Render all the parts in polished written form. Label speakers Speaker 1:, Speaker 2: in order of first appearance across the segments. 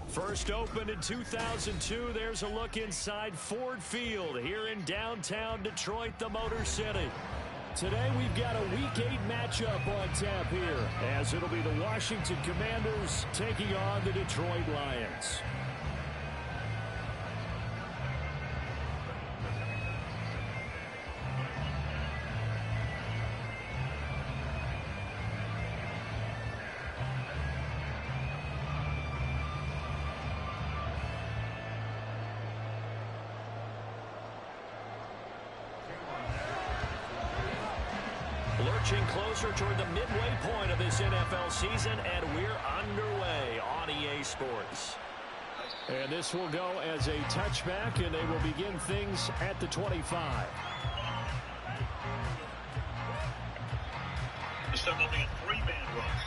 Speaker 1: First opened in 2002, there's a look inside Ford Field here in downtown Detroit, the Motor City. Today we've got a Week 8 matchup on tap here, as it'll be the Washington Commanders taking on the Detroit Lions. Lurching closer toward the midway point of this NFL season, and we're underway on EA Sports. And this will go as a touchback, and they will begin things at the 25.
Speaker 2: It's only a three-man rush.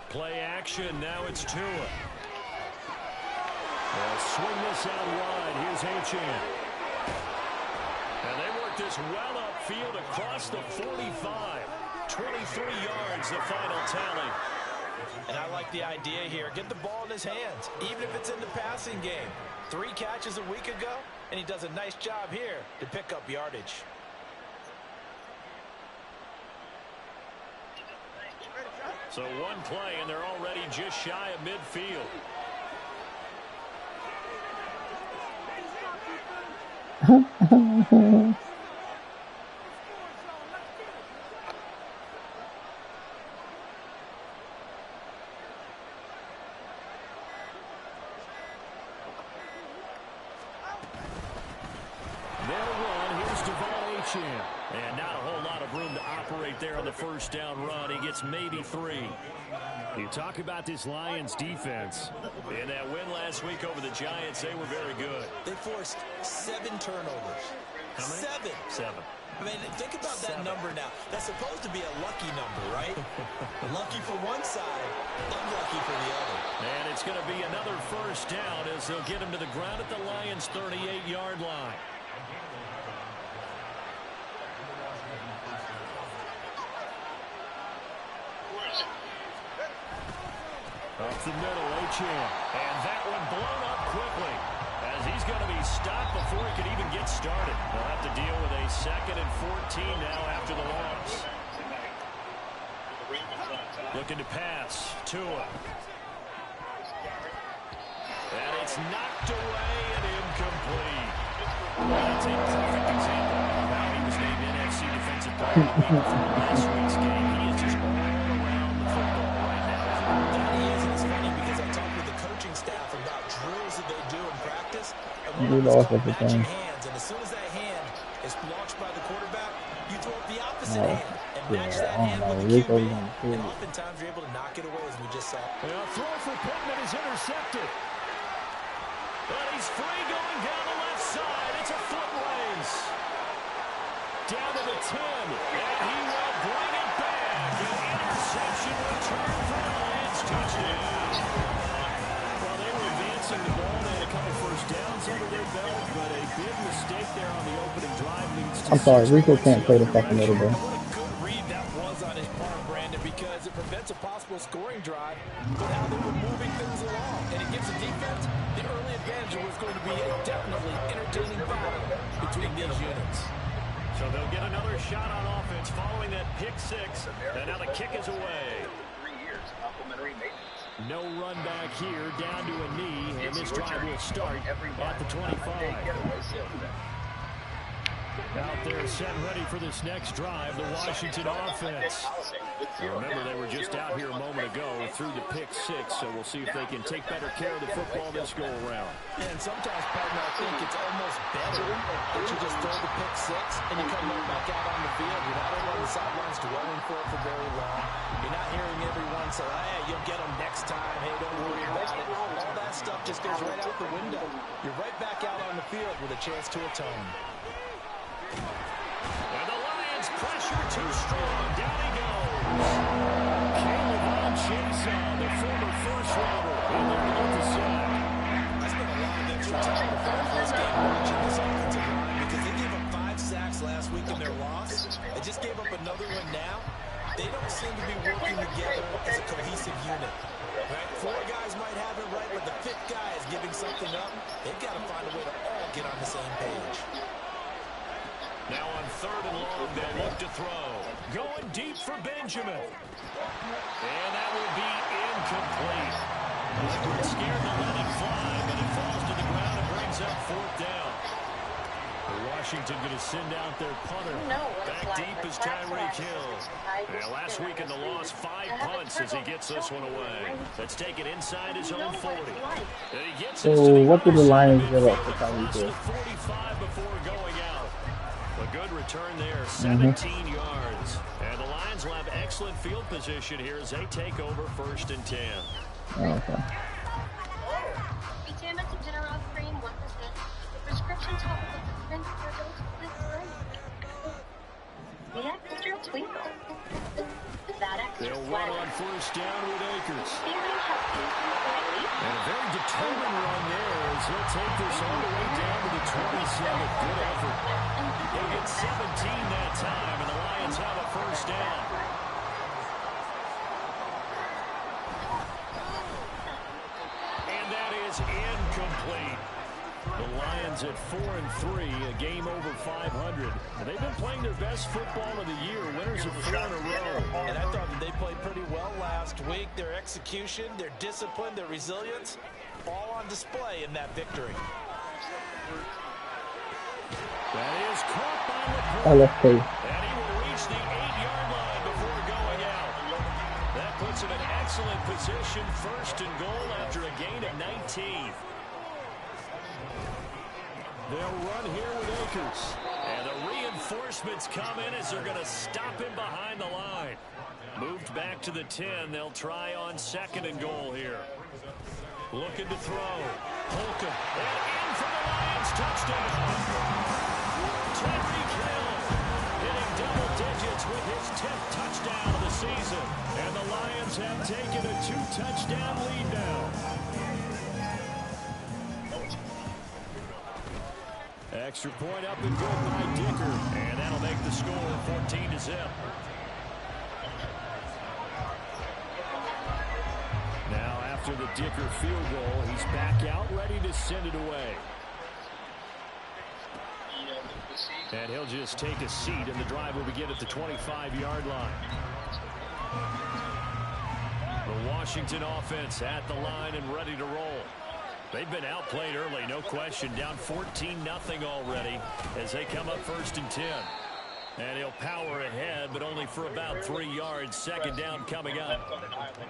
Speaker 1: Play action, now it's Tua. They'll swing this out wide. Here's Achane. And they work this well upfield across the 45. 23 yards, the final tally.
Speaker 3: And I like the idea here. Get the ball in his hands, even if it's in the passing game. 3 catches a week ago, and he does a nice job here to pick up yardage.
Speaker 1: So one play, and they're already just shy of midfield. And not a whole lot of room to operate there on the first down run. He gets maybe 3. You talk about this Lions defense. In that win last week over the Giants, they were very good.
Speaker 3: They forced 7 turnovers.
Speaker 1: How many?
Speaker 3: 7. I mean, think about that number now. That's supposed to be a lucky number, right? Lucky for one side, unlucky for the other.
Speaker 1: And it's going to be another first down as they'll get him to the ground at the Lions' 38-yard line. Up the middle, Achane. And that one blown up quickly, as he's going to be stopped before he could even get started. They'll have to deal with a 2nd and 14 now after the loss. Looking to pass. Tua. And it's knocked away and incomplete. That's a perfect example of how he was named NFC Defensive Player of the Week from last week's game. He is just all around the football right now.
Speaker 3: That he is, and it's funny because I talked with the coaching staff about drills that they do in practice. And one of them is called matching hands. And as soon as that hand is launched by the quarterback, you throw up the opposite hand and match that hand with the QB. And oftentimes you're able to knock it away, as we just saw.
Speaker 1: A throw for Pittman is intercepted. But he's free going down the left side. It's a foot race. Down to the 10. And he will bring it back. An interception return for the Lions. Touchdown. Well, they were advancing the ball. They had a couple first downs under their belt, but a big mistake there on the opening drive leads to...
Speaker 4: I'm sorry, Rico can't play the second middle ball.
Speaker 3: What a good read that was on his part, Brandon, because it prevents a possible scoring drive with how they were moving things along. And it gives the defense the early advantage. Was going to be a definitely entertaining battle between these units.
Speaker 1: So they'll get another shot on offense following that pick 6. And now the kick is away.
Speaker 2: 3 years, complimentary maintenance.
Speaker 1: No run back here, down to a knee, and this drive will start at the 25. Out there set ready for this next drive, the Washington offense. Remember, they were just out here a moment ago through the pick 6, so we'll see if they can take better care of the football this go-around.
Speaker 3: And sometimes, partner, I think it's almost better that you just throw the pick 6 and and you come right back out on the field. You're not over on the sidelines dwelling for it for very long. You're not hearing everyone say, hey, you'll get them next time. Hey, don't worry about it. All that stuff just goes right out the window. You're right back out on the field with a chance to atone.
Speaker 1: And the Lions pressure too strong. Down he goes. Caleb Chason, the former first-rounder, in there to get the sack.
Speaker 3: I spent a lot of extra time before this game watching this offensive line because they gave up 5 sacks last week in their loss. They just gave up another one now. They don't seem to be working together as a cohesive unit. Right? 4 guys might have it right, but the 5th guy is giving something up. They've got to find a way to all get on the same page.
Speaker 1: Now on 3rd and long, they'll look to throw. Going deep for Benjamin. And that will be incomplete. Woodward scared to let it fly, but it falls to the ground and brings up 4th down. Washington going to send out their punter. Back deep is Tyreek Hill. And last week in the loss, 5 punts as he gets this one away. Let's take it inside his own 40.
Speaker 4: So what did the Lions give up for Tyreek Hill?
Speaker 1: 45 before going out. A good return there, 17 yards. And the Lions will have excellent field position here as they take over 1st and 10.
Speaker 4: Oh, okay.
Speaker 5: Vitamins General Cream 1%. The prescription topical supplement for adults with sleep. The extra twinkle. That extra
Speaker 1: they'll run on 1st down with Akers.
Speaker 5: And
Speaker 1: a very determined run there as he'll take this all the way down to the 27. Good effort. He'll get 17 that time, and the Lions have a 1st down. And that is incomplete. The Lions at 4-3, a game over 500. And they've been playing their best football of the year, winners of 4 in a row.
Speaker 3: And I thought that they played pretty well last week. Their execution, their discipline, their resilience, all on display in that victory.
Speaker 1: That is caught by
Speaker 4: LFK.
Speaker 1: and he will reach the 8-yard line before going out. That puts him in excellent position, 1st and goal after a gain of 19. They'll run here with Akers. And the reinforcements come in as they're going to stop him behind the line. Moved back to the 10. They'll try on 2nd and goal here. Looking to throw. Holcomb. And in for the Lions. Touchdown. Tyreek Hill hitting double digits with his 10th touchdown of the season. And the Lions have taken a 2-touchdown lead now. Extra point up and good by Dicker. And that'll make the score 14-0. Now after the Dicker field goal, he's back out ready to send it away. And he'll just take a seat, and the drive will begin at the 25-yard line. The Washington offense at the line and ready to roll. They've been outplayed early, no question. Down 14-0 already as they come up 1st and 10. And he'll power ahead, but only for about 3 yards. 2nd down coming up.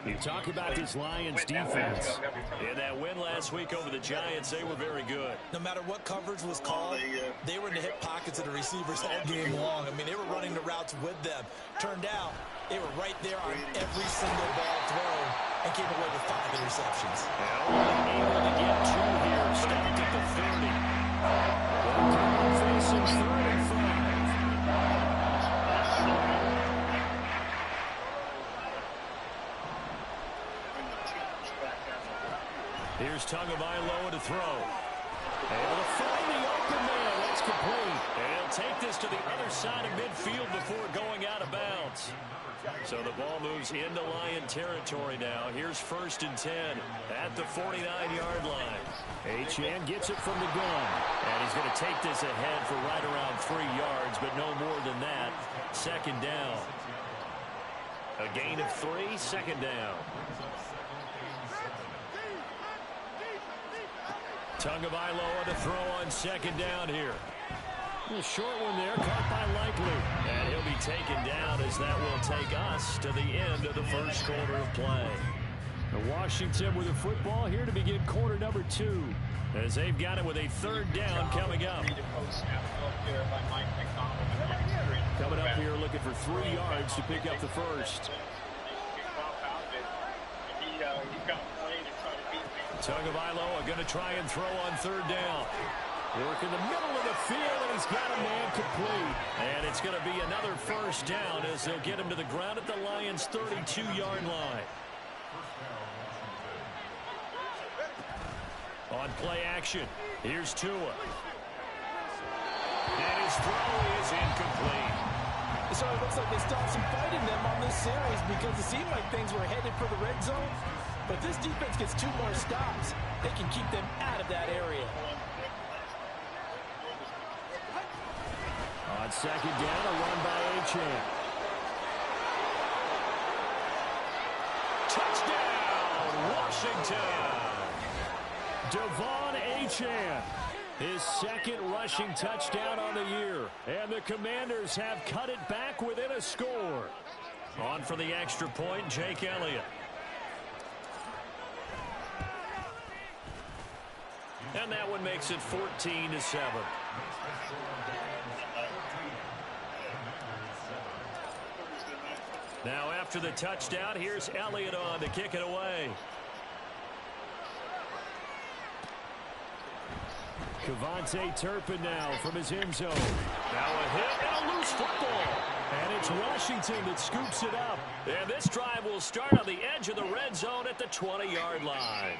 Speaker 1: You talk about this Lions defense. In that win last week over the Giants, they were very good.
Speaker 3: No matter what coverage was called, they were in the hip pockets of the receivers all game long. I mean, they were running the routes with them. Turned out, they were right there on every single ball thrown and came away with 5 interceptions.
Speaker 1: Only able to get 2 here. Stopped at the 30. Facing 3rd and 5. Here's Tagovailoa to throw. Able to find the open man. That's complete. And he'll take this to the other side of midfield before going out of bounds. So the ball moves into Lion territory now. Here's 1st and 10 at the 49-yard line. Achane gets it from the gun. And he's going to take this ahead for right around 3 yards, but no more than that. 2nd down. A gain of 3, 2nd down. Tagovailoa to throw on 2nd down here. A short one there, caught by Likely. And he'll be taken down as that will take us to the end of the 1st quarter of play. The Washington with the football here to begin quarter number 2. As they've got it with a 3rd down coming up. looking for 3 yards to pick up the first. Tagovailoa are going to try and throw on 3rd down. Work in the middle of the field, and he's got a man complete. And it's going to be another first down as they'll get him to the ground at the Lions' 32-yard line. On play action, here's Tua. And his throw is incomplete.
Speaker 3: So it looks like they stopped some fighting them on this series because it seemed like things were headed for the red zone. But this defense gets 2 more stops. They can keep them out of that area.
Speaker 1: On 2nd down, a run by Achane. Touchdown, Washington! Devon Achane, his 2nd rushing touchdown on the year. And the Commanders have cut it back within a score. On for the extra point, Jake Elliott. And that one makes it 14-7. Now after the touchdown, here's Elliott on to kick it away. Kevontae Turpin now from his end zone. Now a hit and a loose football. And it's Washington that scoops it up. And this drive will start on the edge of the red zone at the 20-yard line.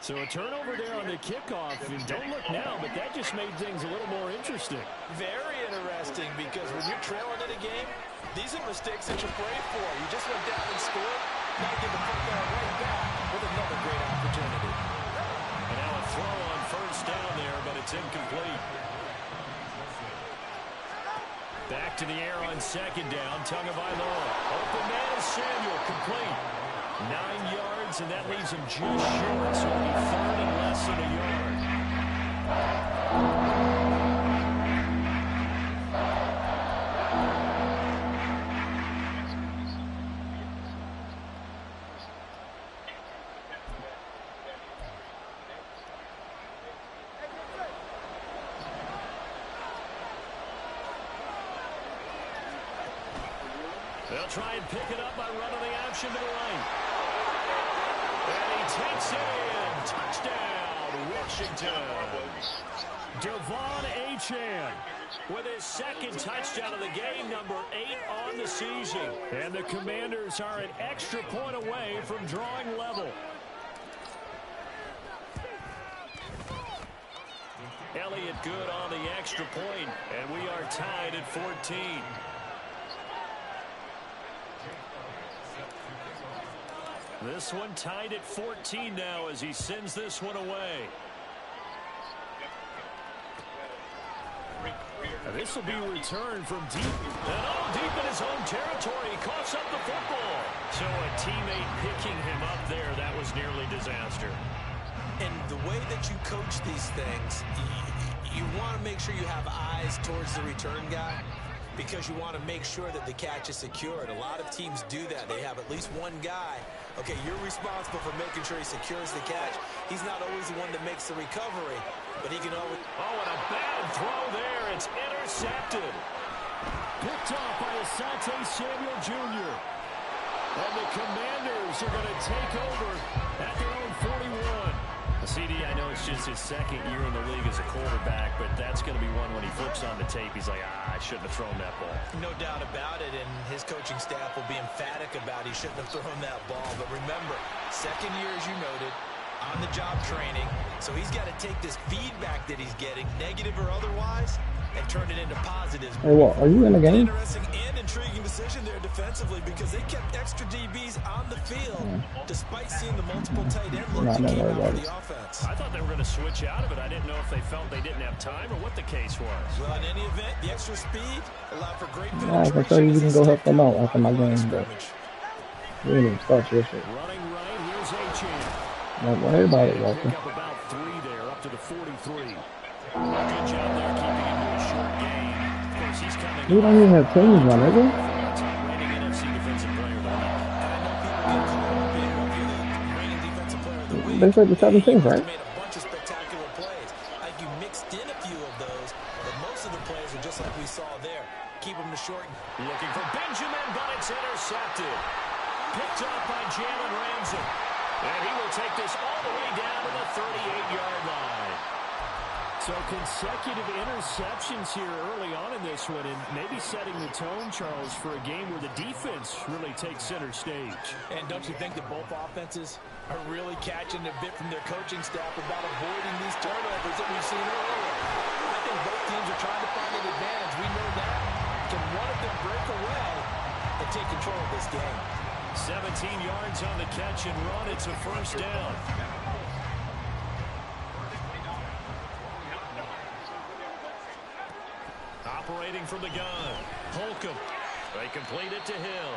Speaker 1: So a turnover there on the kickoff, and don't look now, but that just made things a little more interesting.
Speaker 3: Very interesting, because when you're trailing in a game, these are mistakes that you pray for. You just went down and scored. Now get the football right back with another great opportunity.
Speaker 1: And now a throw on 1st down there, but it's incomplete. Back to the air on 2nd down. Tagovailoa. Open man is Samuel. Complete. 9 yards, and that leaves him just short, so it'll be 3rd and less than a yard. They'll try and pick it up by running the option to the right. And he takes it in. Touchdown, Washington. Devon Achane with his 2nd touchdown of the game, number 8 on the season. And the Commanders are an extra point away from drawing level. Elliott good on the extra point, and we are tied at 14. This one tied at 14 now as he sends this one away. And this will be returned from deep. And deep in his own territory. He coughs up the football. So a teammate picking him up there, that was nearly disaster.
Speaker 3: And the way that you coach these things, you want to make sure you have eyes towards the return guy, because you want to make sure that the catch is secured. A lot of teams do that. They have at least one guy. Okay, you're responsible for making sure he secures the catch. He's not always the one that makes the recovery, but he can always...
Speaker 1: Oh, and a bad throw there. It's intercepted. Picked off by Asante Samuel Jr. And the Commanders are going to take over at their own 41. CD, I know it's just his 2nd year in the league as a quarterback, but that's going to be one when he flips on the tape, he's like, I shouldn't have thrown that ball.
Speaker 3: No doubt about it, and his coaching staff will be emphatic about he shouldn't have thrown that ball. But remember, 2nd year, as you noted, on-the-job training, so he's got to take this feedback that he's getting, negative or otherwise, and turn it into positives.
Speaker 4: Hey, what? Are you in the game?
Speaker 3: Interesting and intriguing decision there defensively, because they kept extra DBs on the field despite seeing the multiple tight end looks that came out of the offense.
Speaker 1: I thought they were going to switch out of it. I didn't know if they felt they didn't have time or what the case was.
Speaker 3: Well, in any event, the extra speed allowed for great penetration.
Speaker 4: Yeah, I can tell you can go help them out after my game, but we didn't even start your shit.
Speaker 1: Running right, here's Achane.
Speaker 4: Don't worry about it, Walter.
Speaker 1: Pick up about 3 there, up to the 43. Good job there keeping him to a short game. Of course, he's coming.
Speaker 4: We don't even have teams on, is it?
Speaker 1: Top-rated NFC defensive player of the week.
Speaker 4: They said the 17th, right?
Speaker 3: Made a bunch of spectacular plays. Like you mixed in a few of those, but most of the plays are just like we saw there. there. Keep them to short.
Speaker 1: Looking for Benjamin, but it's intercepted. Picked up by Jalen Ramsey. And he will take this all the way down to the 38-yard line. So consecutive interceptions here early on in this one, and maybe setting the tone, Charles, for a game where the defense really takes center stage.
Speaker 3: And don't you think that both offenses are really catching a bit from their coaching staff about avoiding these turnovers that we've seen earlier? I think both teams are trying to find an advantage. We know that. Can one of them break away and take control of this game?
Speaker 1: 17 yards on the catch and run. It's a first down. Operating from the gun. Holcomb. They complete it to Hill.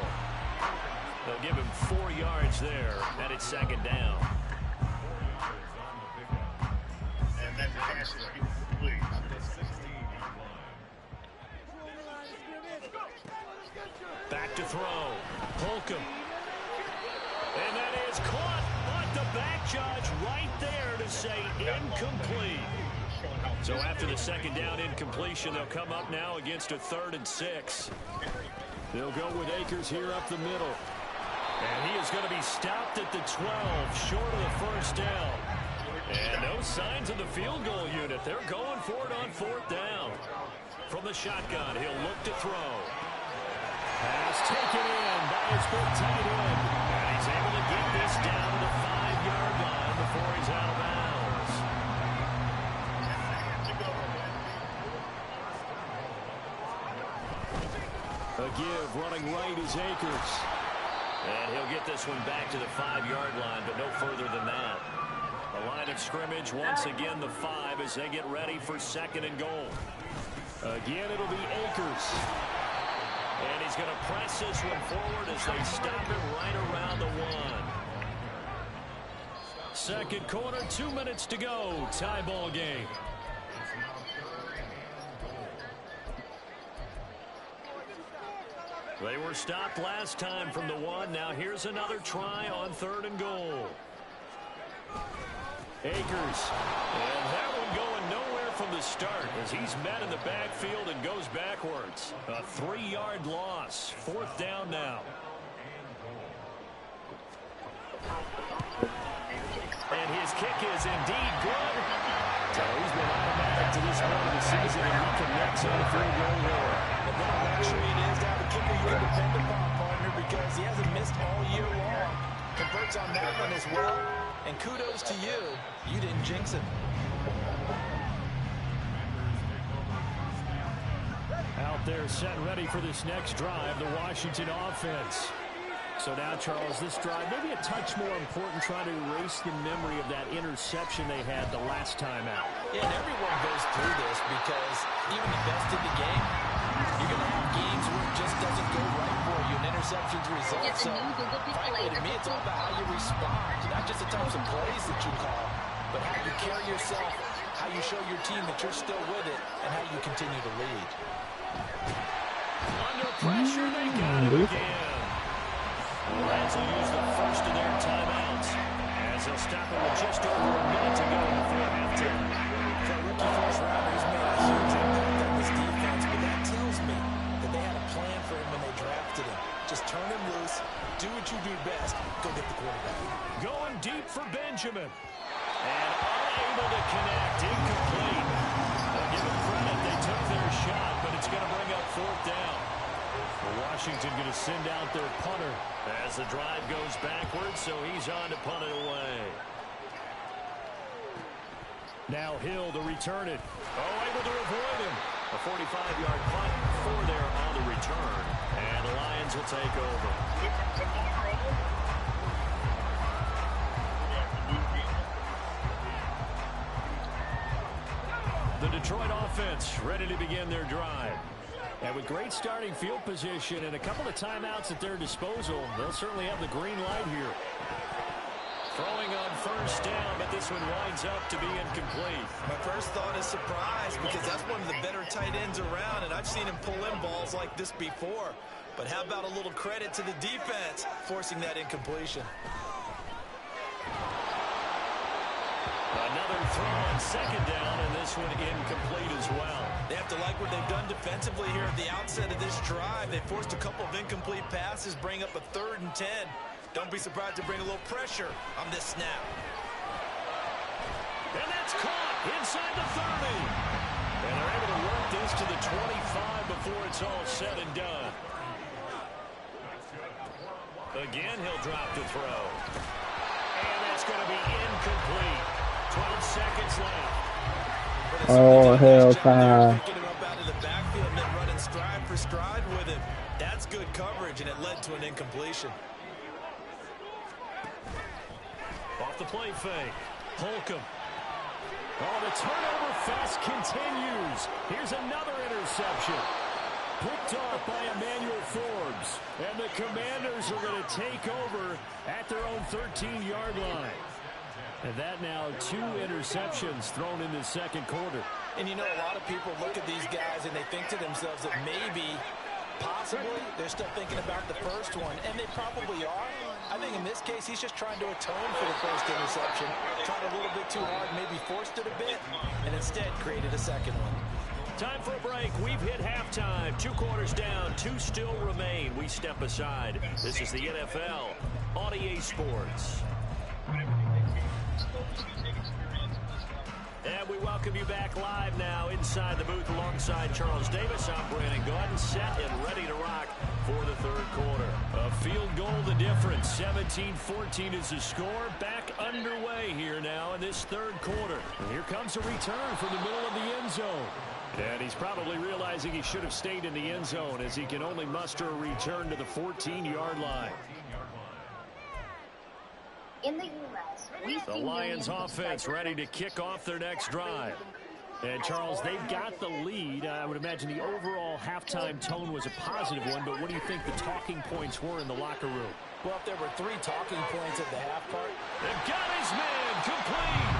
Speaker 1: They'll give him 4 yards there, and it's second down.
Speaker 2: And that pass is complete.
Speaker 1: Back to throw. Holcomb. And that is caught, but the back judge right there to say incomplete. So after the second down incompletion, they'll come up now against a 3rd and 6. They'll go with Akers here up the middle. And he is going to be stopped at the 12, short of the first down. And no signs of the field goal unit. They're going for it on 4th down. From the shotgun, he'll look to throw. Pass taken in by his big tight end. And he's able to get this down to the 5-yard line before he's out of bounds. A give, running right is Akers. And he'll get this one back to the 5-yard line, but no further than that. The line of scrimmage, once again, the 5 as they get ready for 2nd and goal. Again, it'll be Akers. And he's going to press this one forward as they stop him right around the 1. Second quarter, 2 minutes to go. Tie ball game. They were stopped last time from the 1. Now here's another try on 3rd and goal. Akers. And that one going nowhere from the start as he's met in the backfield and goes backwards. A 3-yard loss. 4th down now. And his kick is indeed good. So he's been automatic to this point of the season, and he connects on the field goal there.
Speaker 3: And what a luxury it is to have a kicker you can depend upon, partner, because he hasn't missed all year long. Converts on that one as well. And kudos to you. You didn't jinx it.
Speaker 1: Out there set ready for this next drive, the Washington offense. So now, Charles, this drive maybe a touch more important, trying to erase the memory of that interception they had the last time out.
Speaker 3: Yeah, and everyone goes through this because even the best in the game, you're going to have games where it just doesn't go right for you, and interceptions result. So, frankly, to me, it's all about how you respond, not just the types of plays that you call, but how you carry yourself, how you show your team that you're still with it, and how you continue to lead.
Speaker 1: Under pressure, they got it again. The Rams will use the first of their timeouts as they'll stop it with just over a minute to go before halftime.
Speaker 3: For a rookie first rounder, he's made a huge impact on this defense, but that tells me that they had a plan for him when they drafted him. Just turn him loose, do what you do best, go get the quarterback.
Speaker 1: Going deep for Benjamin. And unable to connect, incomplete. They'll give them credit, they took their shot, but it's going to bring up 4th down. Washington going to send out their punter as the drive goes backwards, so he's on to punt it away. Now Hill to return it. Oh, able to avoid him. A 45-yard punt for there on the return. And the Lions will take over. The Detroit offense ready to begin their drive. And with great starting field position and a couple of timeouts at their disposal, they'll certainly have the green light here. Throwing on first down, but this one winds up to be incomplete.
Speaker 3: My first thought is surprise, because that's one of the better tight ends around, and I've seen him pull in balls like this before. But how about a little credit to the defense forcing that incompletion?
Speaker 1: another throw on second down, and this one incomplete as well.
Speaker 3: They have to like what they've done defensively here at the outset of this drive. They forced a couple of incomplete passes, bring up a 3rd and 10. Don't be surprised to bring a little pressure on this snap.
Speaker 1: And that's caught inside the 30. And they're able to work this to the 25 before it's all said and done. Again, he'll drop the throw. And that's going to be incomplete. 12 seconds left.
Speaker 4: Oh, hell time.
Speaker 3: Picking him up out of the backfield and then running stride for stride with him. That's good coverage, and it led to an incompletion.
Speaker 1: Off the play fake. Holcomb. Oh, the turnover fest continues. Here's another interception. Picked off by Emmanuel Forbes. And the Commanders are going to take over at their own 13-yard line. And that now 2 interceptions thrown in the second quarter.
Speaker 3: And you know, a lot of people look at these guys and they think to themselves that maybe, possibly, they're still thinking about the first one. And they probably are. I think in this case, he's just trying to atone for the first interception. Tried a little bit too hard, maybe forced it a bit, and instead created a second one.
Speaker 1: Time for a break. We've hit halftime. 2 quarters down. 2 still remain. We step aside. This is the NFL on EA Sports. And we welcome you back live now inside the booth alongside Charles Davis. I'm Brandon Gordon, set and ready to rock for the third quarter. A field goal the difference. 17-14 is the score. Back underway here now in this third quarter. And here comes a return from the middle of the end zone. And he's probably realizing he should have stayed in the end zone as he can only muster a return to the 14-yard line.
Speaker 5: In the U.S.,
Speaker 1: the Lions offense ready to kick off their next drive. And, Charles, they've got the lead. I would imagine the overall halftime tone was a positive one, but what do you think the talking points were in the locker room?
Speaker 3: Well, if there were 3 talking points at the half part.
Speaker 1: They've got his man complete.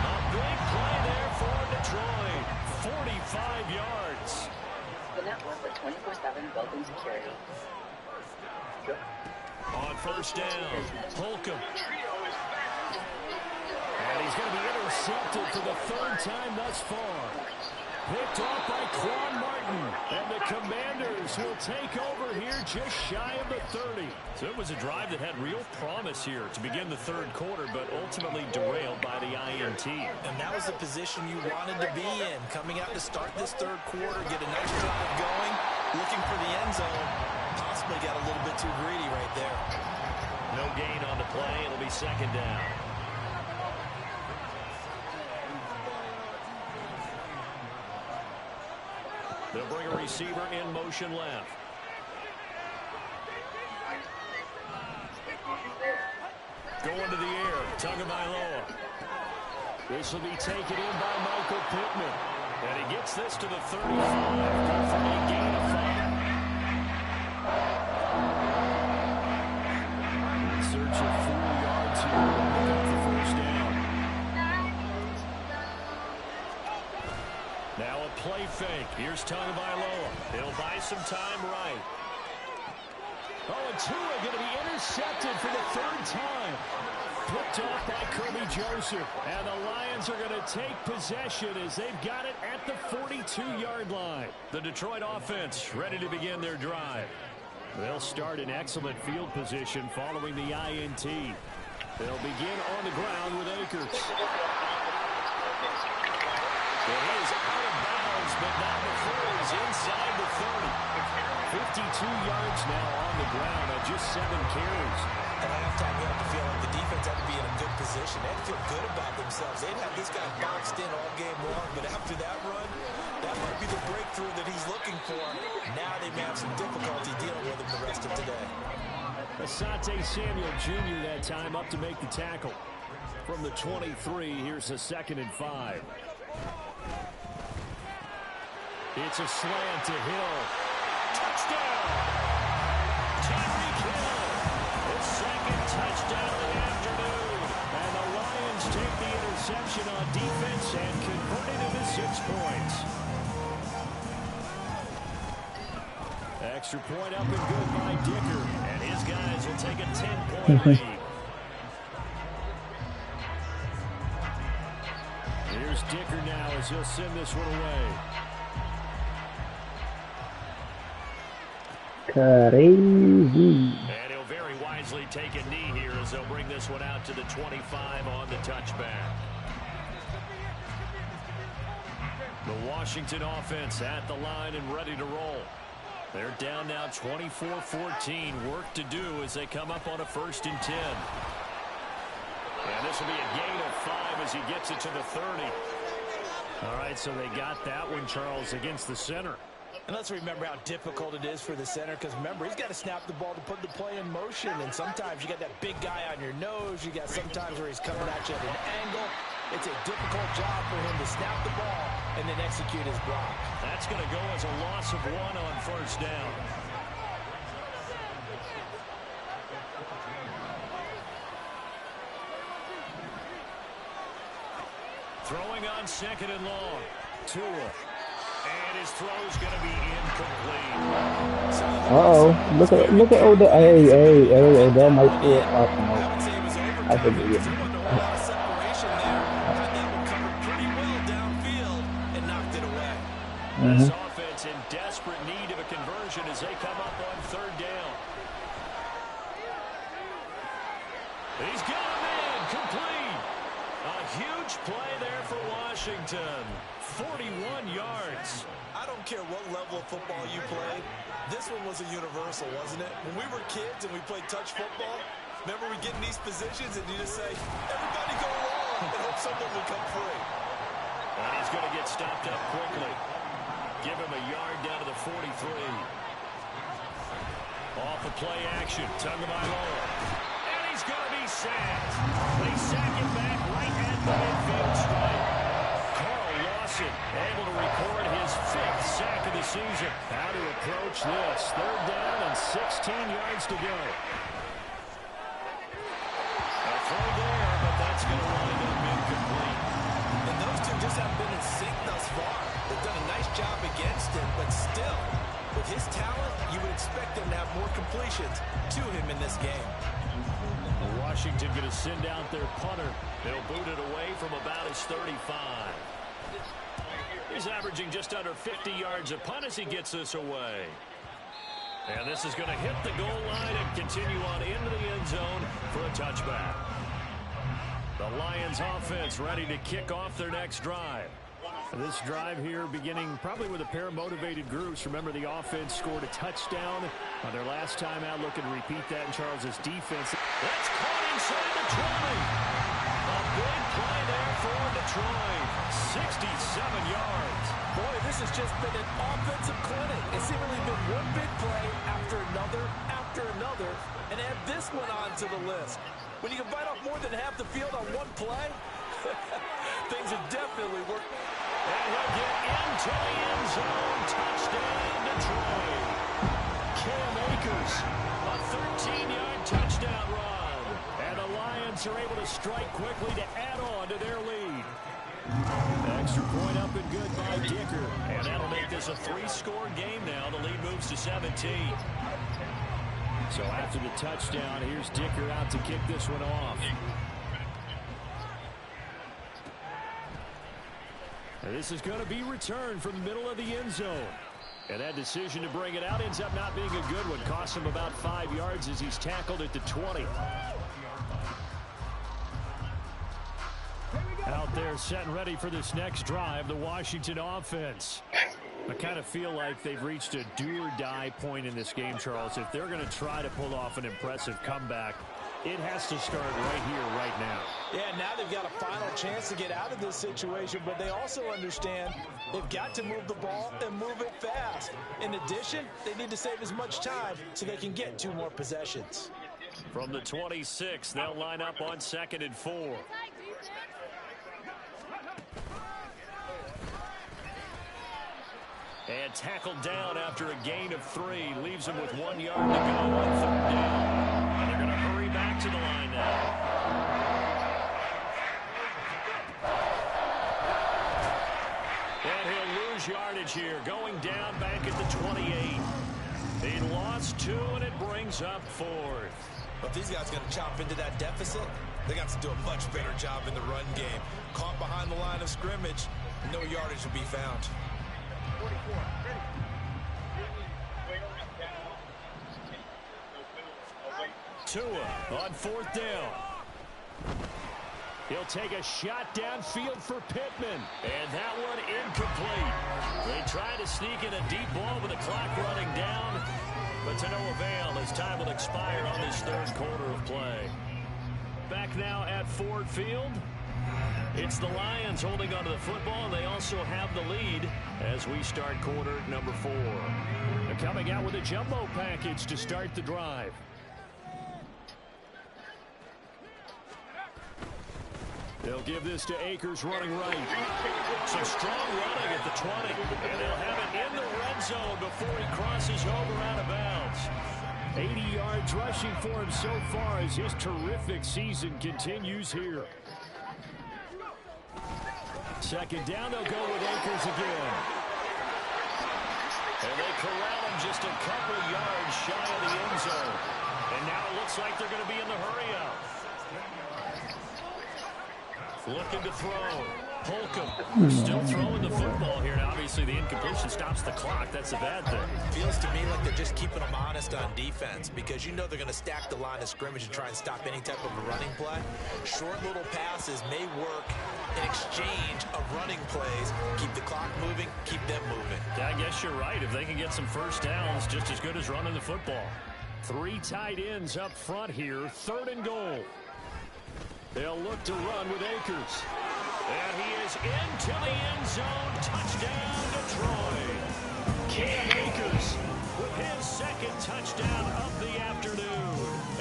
Speaker 1: A big play there for Detroit. 45 yards.
Speaker 5: The network with 24/7 building security.
Speaker 1: On first down, Holcomb. And he's going to be intercepted for the 3rd time thus far. Picked off by Quan Martin. And the Commanders will take over here just shy of the 30. So it was a drive that had real promise here to begin the third quarter, but ultimately derailed by the INT.
Speaker 3: And that was the position you wanted to be in. Coming out to start this third quarter, get a nice drive going, looking for the end zone. Possibly got a little bit too greedy right there.
Speaker 1: No gain on the play. It'll be second down. They'll bring a receiver in motion left. Going to the air. Tagovailoa. This will be taken in by Michael Pittman. And he gets this to the 35. Good for a gain of 5. In search of 4 yards here. Looking for first down. Now a play fake. Here's Tagovailoa. He'll buy some time right. Oh, and Tua going to be intercepted for the 3rd time. Picked off by Kirby Joseph. And the Lions are going to take possession as they've got it at the 42-yard line. The Detroit offense ready to begin their drive. They'll start in excellent field position following the INT. They'll begin on the ground with Akers. It is out of bounds, but not before he's inside the 30. 52 yards now on the ground on just 7 carries.
Speaker 3: At halftime, you have to feel like the defense had to be in a good position. They had to feel good about themselves. They'd have this guy boxed in all game long, but after that run, that might be the breakthrough that he's looking for. Now they may have some difficulty dealing with him the rest of today.
Speaker 1: Asante Samuel Jr. that time up to make the tackle. From the 23, here's a 2nd and 5. It's a slant to Hill. Touchdown! Tyreek Hill. His 2nd touchdown of the afternoon. And the Lions take the interception on defense and convert it into 6 points. Extra point up and good by Dicker. And his guys will take a 10-point lead. Dicker now as he'll send this one away.
Speaker 4: Crazy.
Speaker 1: And he'll very wisely take a knee here as they'll bring this one out to the 25 on the touchback. The Washington offense at the line and ready to roll. They're down now 24-14. Work to do as they come up on a 1st and 10. And this will be a gain of 5 as he gets it to the 30. All right, so they got that one, Charles, against the center.
Speaker 3: And let's remember how difficult it is for the center, because remember, he's got to snap the ball to put the play in motion, and sometimes you got that big guy on your nose. You got sometimes where he's coming at you at an angle. It's a difficult job for him to snap the ball and then execute his block.
Speaker 1: That's going to go as a loss of 1 on 1st down. Throwing on 2nd and long. Tua. And his throw's going to be incomplete.
Speaker 4: Look at Odell. Hey, Odell might throw it off the most. I think it is.
Speaker 1: This offense in desperate need of a conversion as they come up on 3rd down. He's got a man complete. A huge play there for Washington. 41 yards.
Speaker 3: I don't care what level of football you played. This one was a universal, wasn't it? When we were kids and we played touch football, remember we get in these positions and you just say, everybody go long and hope someone will come free.
Speaker 1: And he's going to get stopped up quickly. Give him a yard down to the 43. Off the play action. Tagovailoa. And he's going to be sacked. They sack him back right at the midfield stripe. Carl Lawson able to record his 5th sack of the season. How to approach this. 3rd down and 16 yards to go. A throw there, but that's going to wind up incomplete.
Speaker 3: And those two just haven't been in sync thus far. They've done a nice job against him, but still, with his talent, you would expect him to have more completions to him in this game.
Speaker 1: Washington going to send out their punter. They'll boot it away from about his 35. He's averaging just under 50 yards a punt as he gets this away. And this is going to hit the goal line and continue on into the end zone for a touchback. The Lions offense ready to kick off their next drive. This drive here beginning probably with a pair of motivated groups. Remember, the offense scored a touchdown on their last time out. Looking to repeat that in Charles's defense. That's caught inside the 20. A big play there for Detroit. 67 yards.
Speaker 3: Boy, this has just been an offensive clinic. It's seemingly been one big play after another, and add this one on to the list. When you can bite off more than half the field on one play, things are definitely working.
Speaker 1: And he'll get into the end zone. Touchdown, Detroit. Cam Akers, a 13-yard touchdown run. And the Lions are able to strike quickly to add on to their lead. Extra point up and good by Dicker. And that'll make this a 3-score game now. The lead moves to 17. So after the touchdown, here's Dicker out to kick this one off. And this is going to be returned from the middle of the end zone. And that decision to bring it out ends up not being a good one. Costs him about 5 yards as he's tackled at the 20. Out there set and ready for this next drive, the Washington offense. I kind of feel like they've reached a do-or-die point in this game, Charles. If they're going to try to pull off an impressive comeback, it has to start right here, right now.
Speaker 3: Yeah, now they've got a final chance to get out of this situation, but they also understand they've got to move the ball and move it fast. In addition, they need to save as much time so they can get 2 more possessions.
Speaker 1: From the 26, they'll line up on 2nd and 4. And tackled down after a gain of 3. Leaves him with 1 yard to go on 3rd down. And they're going to hurry back to the line now. And he'll lose yardage here. Going down back at the 28. He lost 2, and it brings up 4th.
Speaker 3: But these guys are going to chop into that deficit. They got to do a much better job in the run game. Caught behind the line of scrimmage, no yardage to be found.
Speaker 1: Tua on 4th down. He'll take a shot downfield for Pittman. And that one incomplete. They try to sneak in a deep ball with the clock running down, but to no avail as time will expire on this 3rd quarter of play. Back now at Ford Field. It's the Lions holding onto the football, and they also have the lead as we start quarter number 4. They're coming out with a jumbo package to start the drive. They'll give this to Akers running right. Some strong running at the 20. And they'll have it in the red zone before he crosses over out of bounds. 80 yards rushing for him so far as his terrific season continues here. 2nd down, they'll go with Akers again. And they corral him just a couple yards shy of the end zone. And now it looks like they're going to be in the hurry-up. Looking to throw. Holcomb still throwing the football here. Now, obviously, the incompletion stops the clock. That's a bad thing.
Speaker 3: Feels to me like they're just keeping them honest on defense because you know they're going to stack the line of scrimmage and try and stop any type of a running play. Short little passes may work in exchange of running plays. Keep the clock moving, keep them moving.
Speaker 1: I guess you're right. If they can get some first downs, just as good as running the football. 3 tight ends up front here. 3rd and goal. They'll look to run with Akers. And he is into the end zone. Touchdown, Detroit. Cam Akers with his 2nd touchdown of the afternoon.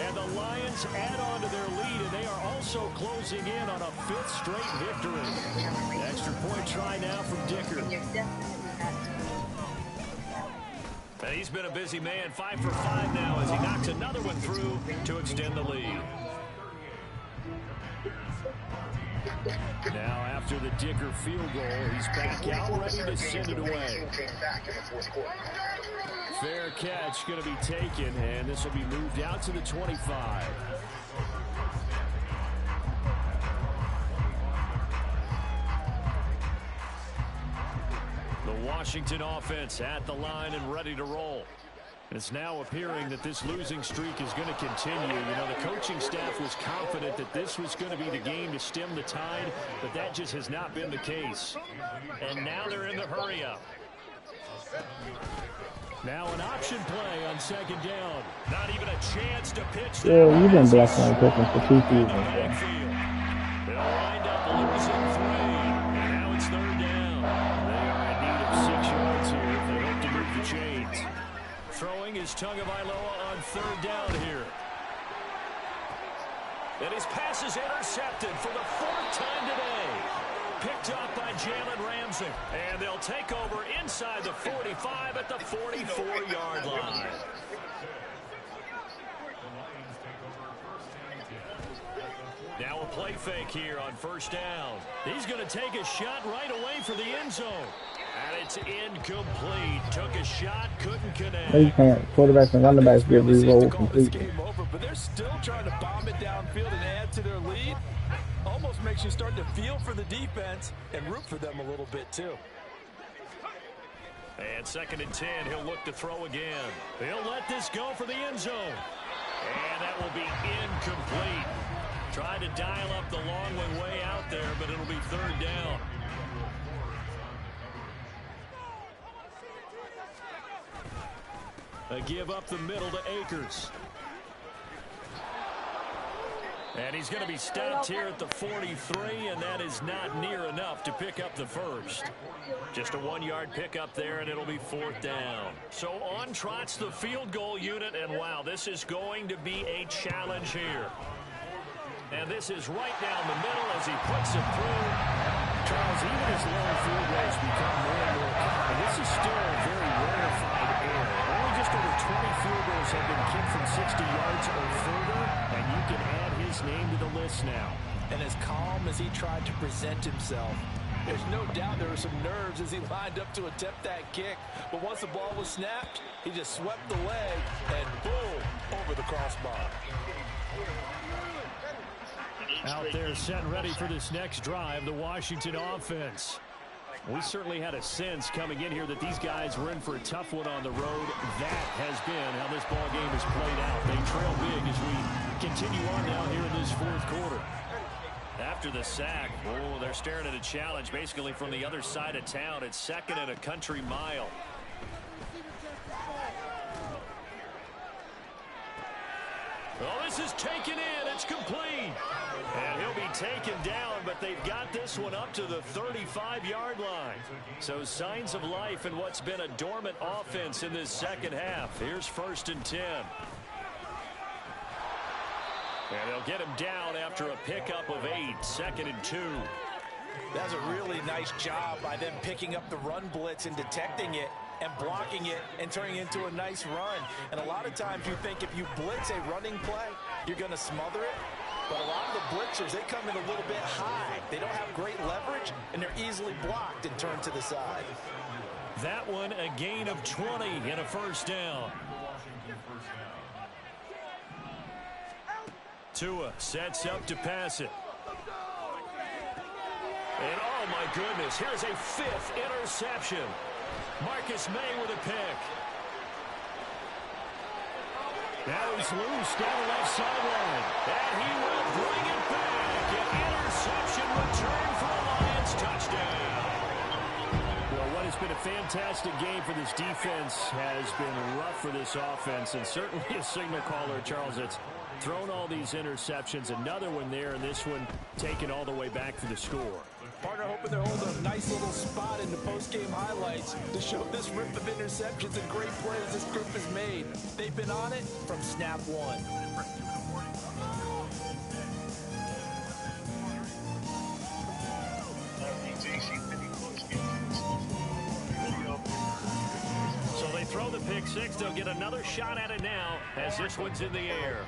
Speaker 1: And the Lions add on to their lead, and they are also closing in on a 5th straight victory. Extra point try now from Dicker. And he's been a busy man. 5 for 5 now as he knocks another one through to extend the lead. Now after the Dicker field goal, he's back out ready to send it away. Fair catch going to be taken, and this will be moved out to the 25. The Washington offense at the line and ready to roll. It's now appearing that this losing streak is going to continue. You know, the coaching staff was confident that this was going to be the game to stem the tide, but that just has not been the case. And now they're in the hurry-up. Now an option play on 2nd down. Not even a chance to pitch.
Speaker 4: Yeah, you've been blessed on Christmas for 2 seasons.
Speaker 1: They'll wind up losing 3. And now it's 3rd down. They are in need of 6 yards here if they hope to move the chains. Throwing is Tagovailoa on 3rd down here. And his pass is intercepted for the 4th time today. Picked up by Jalen Ramsey. And they'll take over inside the 45 at the 44-yard line. Now a play fake here on 1st down. He's going to take a shot right away for the end zone. And it's incomplete. Took a shot, couldn't connect.
Speaker 4: You can't. Quarterbacks and running backs get re-rolled completely.
Speaker 3: But they're still trying to bomb it downfield and add to their lead. Almost makes you start to feel for the defense and root for them a little bit too.
Speaker 1: And 2nd and 10, he'll look to throw again. He'll let this go for the end zone. And that will be incomplete. Tried to dial up the long one way out there, but it'll be 3rd down. A give up the middle to Akers. And he's going to be stopped here at the 43, and that is not near enough to pick up the first. Just a 1-yard pickup there, and it'll be 4th down. So on trots the field goal unit, and wow, this is going to be a challenge here. And this is right down the middle as he puts it through. Charles, even as long field goals become more and more common, this is still a very rarefied error. Only just over 20 field goals have been kicked from 60 yards or further, and you can add his name to the list now.
Speaker 3: And as calm as he tried to present himself, there's no doubt there were some nerves as he lined up to attempt that kick. But once the ball was snapped, he just swept the leg and boom, over the crossbar.
Speaker 1: Out there set and ready for this next drive, the Washington offense. We certainly had a sense coming in here that these guys were in for a tough one on the road. That has been how this ball game has played out. They trail big as we continue on now here in this fourth quarter. After the sack, they're staring at a challenge basically from the other side of town. It's second and a country mile. Oh, this is taken in. It's complete. And he'll be taken down, but they've got this one up to the 35-yard line. So signs of life in what's been a dormant offense in this second half. Here's 1st and 10. And they'll get him down after a pickup of 8, 2nd and 2.
Speaker 3: That's a really nice job by them picking up the run blitz and detecting it and blocking it and turning it into a nice run. And a lot of times you think if you blitz a running play, you're going to smother it. But a lot of the blitzers, they come in a little bit high. They don't have great leverage, and they're easily blocked and turned to the side.
Speaker 1: That one, a gain of 20 and a 1st down. Tua sets up to pass it. And oh my goodness, here's a 5th interception. Marcus May with a pick. Now he's loose down the left sideline. And he will bring it back. An interception return for a Lions touchdown. Well, what has been a fantastic game for this defense has been rough for this offense. And certainly a signal caller, Charles, that's thrown all these interceptions. Another one there, and this one taken all the way back for the score.
Speaker 3: Partner hoping they're holding a nice little spot in the post-game highlights to show this rip of interceptions and great plays this group has made. They've been on it from snap one.
Speaker 1: So they throw the pick six. They'll get another shot at it now as this one's in the air.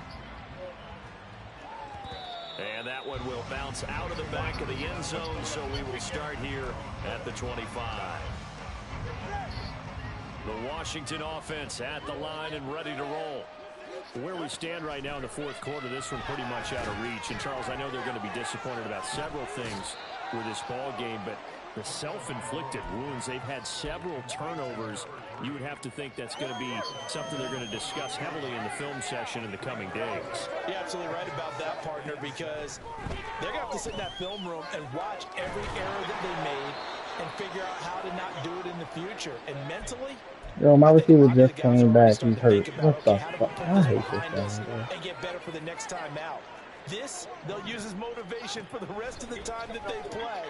Speaker 1: And that one will bounce out of the back of the end zone, so we will start here at the 25. The Washington offense at the line and ready to roll. Where we stand right now in the fourth quarter, this one pretty much out of reach. And, Charles, I know they're going to be disappointed about several things with this ball game, but the self-inflicted wounds, they've had several turnovers. You would have to think that's going to be something they're going to discuss heavily in the film session in the coming days.
Speaker 3: You're absolutely right about that, partner, because they're going to have to sit in that film room and watch every error that they made and figure out how to not do it in the future. And mentally,
Speaker 4: yo, my receiver just came back. He's hurt. What the fuck? I hate this guy.
Speaker 3: And get better for the next time out. This, they'll use as motivation for the rest of the time that they play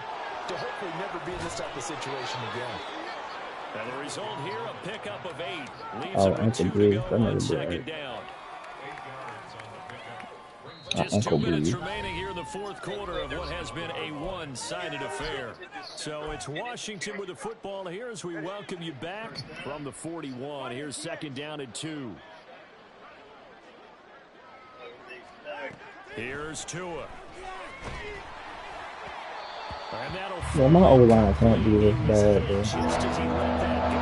Speaker 3: to hopefully never be in this type of situation again.
Speaker 1: And the result here, a pickup of 8. Leaves
Speaker 4: Oh,
Speaker 1: them with 2 to go on 2nd down. Just 2 minutes remaining here in the fourth quarter of what has been a one-sided affair. So it's Washington with the football here as we welcome you back from the 41. Here's 2nd down and 2. Here's Tua. And that'll
Speaker 4: Well, my O-line can't be this bad, bro.
Speaker 1: just as he let that go.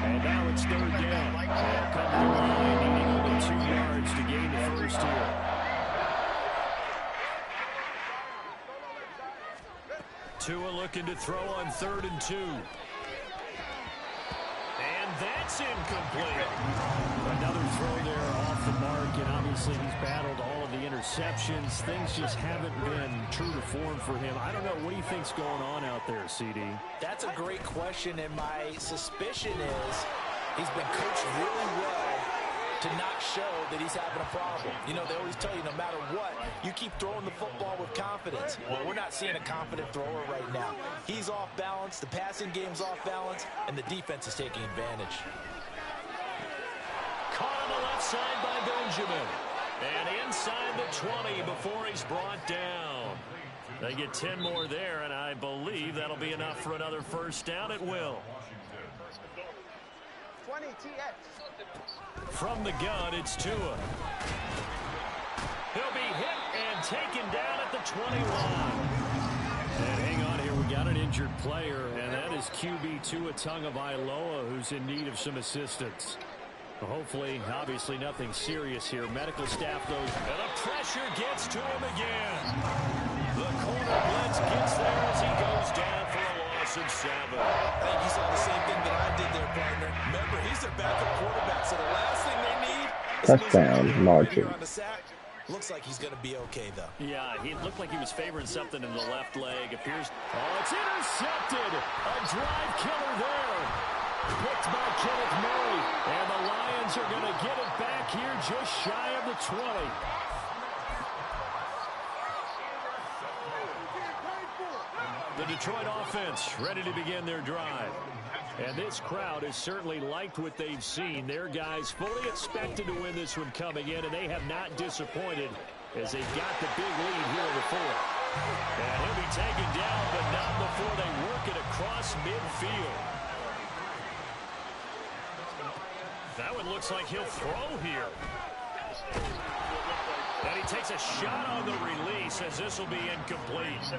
Speaker 1: And now it's 3rd down. They'll come to the line, needing only 2 yards to gain the first here. Tua looking to throw on 3rd and 2. And that's incomplete. Another throw there off the mark, and obviously he's battled all of the interceptions. Things just haven't been true to form for him. I don't know. What do you think's going on out there, CD?
Speaker 3: That's a great question, and my suspicion is he's been coached really well to not show that he's having a problem. You know, they always tell you no matter what, you keep throwing the football with confidence. Well, we're not seeing a confident thrower right now. He's off balance, the passing game's off balance, and the defense is taking advantage.
Speaker 1: Caught on the left side by Benjamin. And inside the 20 before he's brought down. They get 10 more there, and I believe that'll be enough for another first down. It will.
Speaker 6: 20 TX.
Speaker 1: From the gun, it's Tua. He'll be hit and taken down at the 21. And hang on here, we got an injured player, and that is QB Tua Tagovailoa, who's in need of some assistance. Hopefully, obviously nothing serious here. Medical staff knows. And the pressure gets to him again. The corner blitz gets there as he goes down for a loss in 7.
Speaker 3: I think you saw the same thing that I did there, partner. Remember, he's their backup quarterback, so the last thing they need is
Speaker 4: touchdown, Martin.
Speaker 3: on the sack. Looks like he's going to be okay, though.
Speaker 1: Yeah, he looked like he was favoring something in the left leg. Appears. Oh, it's intercepted. A drive killer there. Picked by Kenneth Murray. And the Lions are going to get it back here just shy of the 20. The Detroit offense ready to begin their drive. And this crowd has certainly liked what they've seen. Their guys fully expected to win this one coming in, and they have not disappointed as they've got the big lead here in the 4th. And he'll be taken down, but not before they work it across midfield. That one looks like he'll throw here. And he takes a shot on the release as this will be incomplete.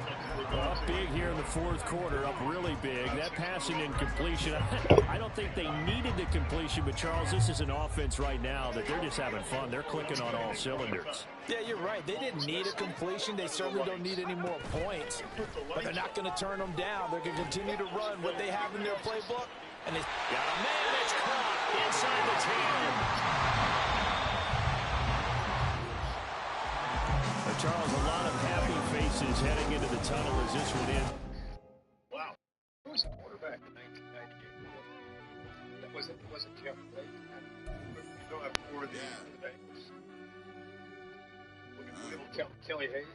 Speaker 1: Up big here in the 4th quarter, up really big. That passing incompletion, I don't think they needed the completion, but Charles, this is an offense right now that they're just having fun. They're clicking on all cylinders.
Speaker 3: Yeah, you're right. They didn't need a completion. They certainly don't need any more points. But they're not going to turn them down. They're going to continue to run what they have in their playbook. And they
Speaker 1: got a man that's caught inside the 10. Charles, a lot of happy faces heading into the tunnel as this one ends.
Speaker 2: Wow. Who was the quarterback in 1998? That wasn't Jeff Blake. You don't have 4 of these today. Look at Kelly Hayes.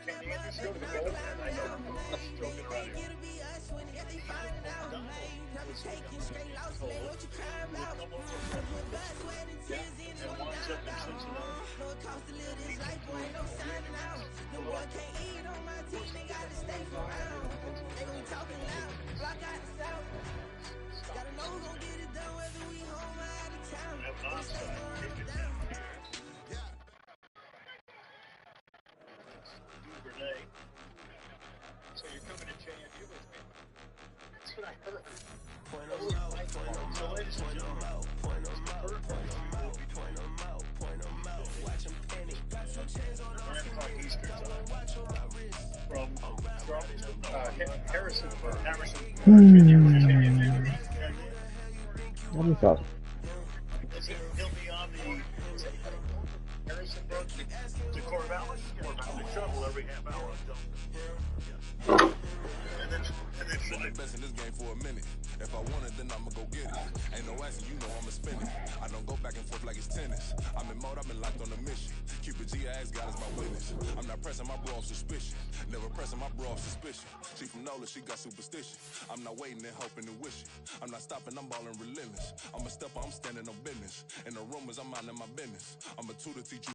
Speaker 2: Can you just go to the ball? I know I'm joking around here. And one's up in Cincinnati. Renee. So you're coming to JMU with me? That's what I heard. So ladies and gentlemen, Eastern from Harrisonburg.
Speaker 4: What is up?
Speaker 2: He'll be on the Harrisonburg to Corvallis. The shuttle every half hour. And then
Speaker 6: been the best in this game for a minute. If I want it, then I'ma go get it. Ain't no asking, you know I'ma spin it. I don't go back and forth like it's tennis. I'm in mode, I've been locked on a mission. Cupid G, I ask God is my witness. I'm not pressing my bro off suspicion. Never pressing my bro off suspicion. She from Nola, she got superstition. I'm not waiting and hoping and wishing. I'm not stopping, I'm balling relentless. I'm a stepper, I'm standing on business. In the rumors, I'm minding my business. I'm a tutor, teach you.